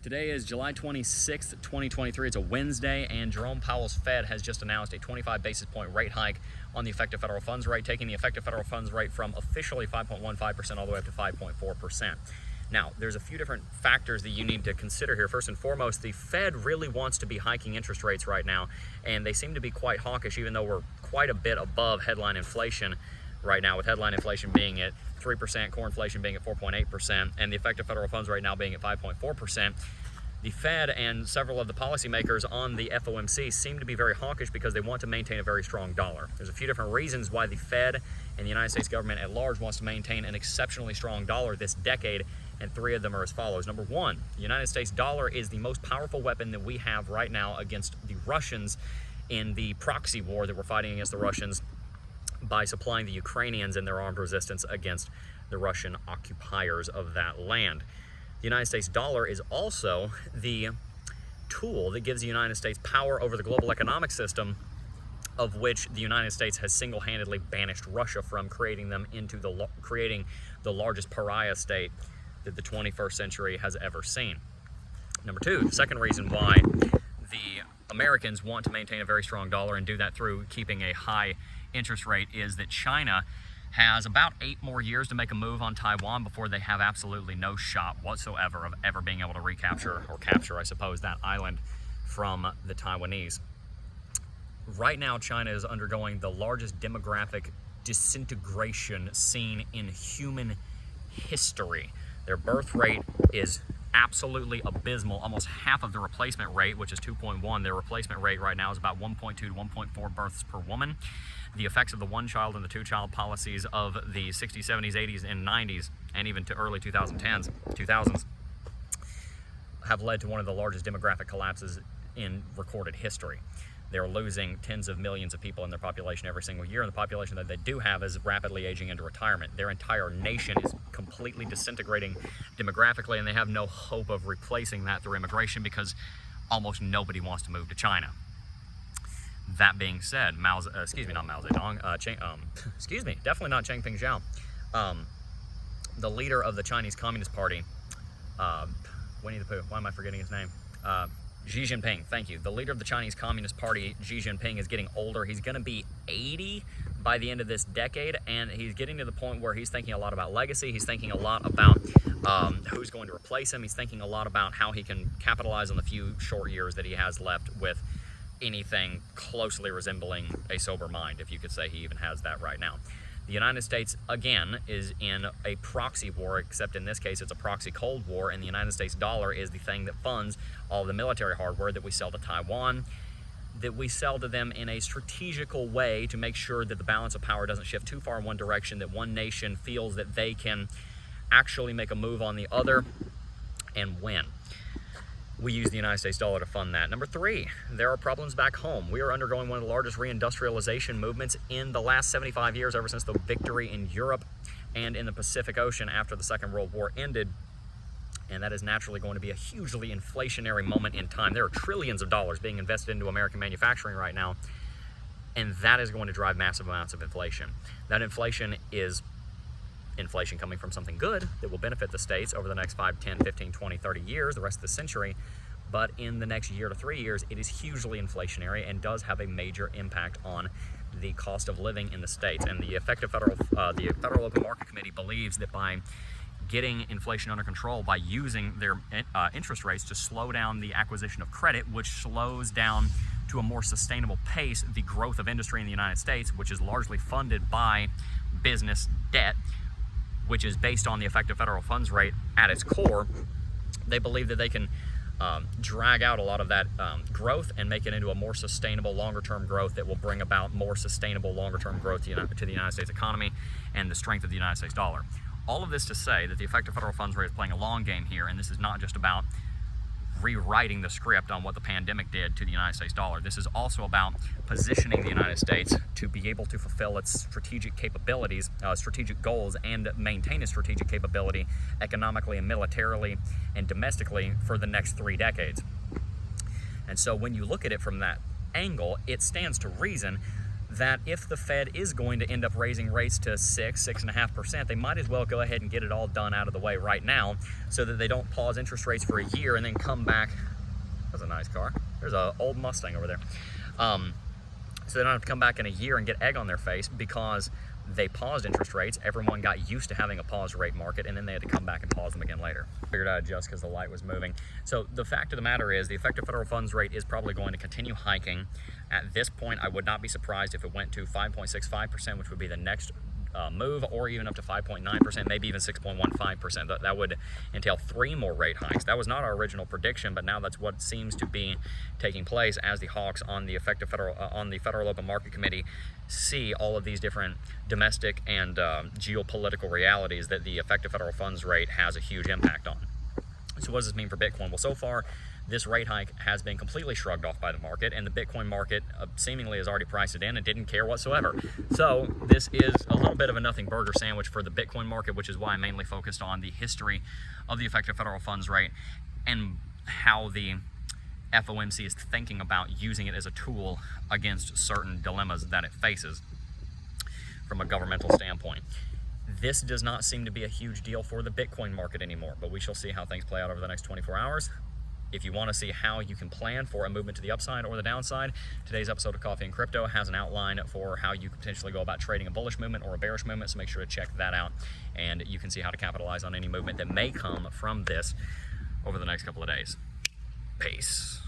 Today is July 26th, 2023. It's a Wednesday, and Jerome Powell's Fed has just announced a 25 basis point rate hike on the effective federal funds rate, taking the effective federal funds rate from officially 5.15% all the way up to 5.4%. Now, there's a few different factors that you need to consider here. First and foremost, the Fed really wants to be hiking interest rates right now, and they seem to be quite hawkish, even though we're quite a bit above headline inflation right now, with headline inflation being at 3%, core inflation being at 4.8%, and the effective federal funds right now being at 5.4%. The Fed and several of the policymakers on the FOMC seem to be very hawkish because they want to maintain a very strong dollar. There's a few different reasons why the Fed and the United States government at large wants to maintain an exceptionally strong dollar this decade, and three of them are as follows. Number one, the United States dollar is the most powerful weapon that we have right now against the Russians in the proxy war that we're fighting against the Russians by supplying the Ukrainians in their armed resistance against the Russian occupiers of that land. The United States dollar is also the tool that gives the United States power over the global economic system, of which the United States has single-handedly banished Russia from, creating the largest pariah state that the 21st century has ever seen. Number two, the second reason why the Americans want to maintain a very strong dollar and do that through keeping a high interest rate is that China has about 8 more years to make a move on Taiwan before they have absolutely no shot whatsoever of ever being able to recapture or capture, I suppose, that island from the Taiwanese. Right now, China is undergoing the largest demographic disintegration seen in human history. Their birth rate is absolutely abysmal. Almost half of the replacement rate, which is 2.1, their replacement rate right now is about 1.2 to 1.4 births per woman. The effects of the one-child and the two-child policies of the 60s, 70s, 80s, and 90s, and even to early 2000s, have led to one of the largest demographic collapses in recorded history. They're losing tens of millions of people in their population every single year, and the population that they do have is rapidly aging into retirement. Their entire nation is completely disintegrating demographically, and they have no hope of replacing that through immigration because almost nobody wants to move to China. That being said, definitely not Jinpings Zhao. The leader of the Chinese Communist Party, Winnie the Pooh, why am I forgetting his name? Xi Jinping, thank you. The leader of the Chinese Communist Party, Xi Jinping, is getting older. He's going to be 80 by the end of this decade, and he's getting to the point where he's thinking a lot about legacy. He's thinking a lot about who's going to replace him. He's thinking a lot about how he can capitalize on the few short years that he has left with anything closely resembling a sober mind, if you could say he even has that right now. The United States, again, is in a proxy war, except in this case it's a proxy Cold War, and the United States dollar is the thing that funds all the military hardware that we sell to Taiwan, that we sell to them in a strategical way to make sure that the balance of power doesn't shift too far in one direction, that one nation feels that they can actually make a move on the other and win. We use the United States dollar to fund that. Number three, there are problems back home. We are undergoing one of the largest reindustrialization movements in the last 75 years, ever since the victory in Europe and in the Pacific Ocean after the Second World War ended. And that is naturally going to be a hugely inflationary moment in time. There are trillions of dollars being invested into American manufacturing right now, and that is going to drive massive amounts of inflation. That inflation is inflation coming from something good that will benefit the states over the next 5, 10, 15, 20, 30 years, the rest of the century. But in the next year to 3 years, it is hugely inflationary and does have a major impact on the cost of living in the states. And the Federal Open Market Committee believes that by getting inflation under control, by using their interest rates to slow down the acquisition of credit, which slows down to a more sustainable pace the growth of industry in the United States, which is largely funded by business debt, which is based on the effective federal funds rate at its core, they believe that they can drag out a lot of that growth and make it into a more sustainable, longer-term growth that will bring about more sustainable, longer-term growth to the United States economy and the strength of the United States dollar. All of this to say that the effective federal funds rate is playing a long game here, and this is not just about rewriting the script on what the pandemic did to the United States dollar. This is also about positioning the United States to be able to fulfill its strategic capabilities, strategic goals, and maintain its strategic capability economically and militarily and domestically for the next 3 decades. And so when you look at it from that angle, it stands to reason that if the Fed is going to end up raising rates to 6.5%, they might as well go ahead and get it all done out of the way right now so that they don't pause interest rates for a year and then come back. That's a nice car. There's an old Mustang over there. So they don't have to come back in a year and get egg on their face because they paused interest rates. Everyone got used to having a pause rate market, and then they had to come back and pause them again later. Figured I'd adjust because the light was moving. So the fact of the matter is the effective federal funds rate is probably going to continue hiking. At this point, I would not be surprised if it went to 5.65%, which would be the next move, or even up to 5.9%, maybe even 6.15%. That would entail 3 more rate hikes. That was not our original prediction, but now that's what seems to be taking place as the hawks on the effective federal on the Federal Open Market Committee see all of these different domestic and geopolitical realities that the effective federal funds rate has a huge impact on. So what does this mean for Bitcoin? Well, so far, this rate hike has been completely shrugged off by the market, and the Bitcoin market seemingly has already priced it in and didn't care whatsoever. So this is a little bit of a nothing burger sandwich for the Bitcoin market, which is why I mainly focused on the history of the effective federal funds rate and how the FOMC is thinking about using it as a tool against certain dilemmas that it faces from a governmental standpoint. This does not seem to be a huge deal for the Bitcoin market anymore, but we shall see how things play out over the next 24 hours. If you want to see how you can plan for a movement to the upside or the downside, today's episode of Coffee and Crypto has an outline for how you could potentially go about trading a bullish movement or a bearish movement, so make sure to check that out, and you can see how to capitalize on any movement that may come from this over the next couple of days. Peace.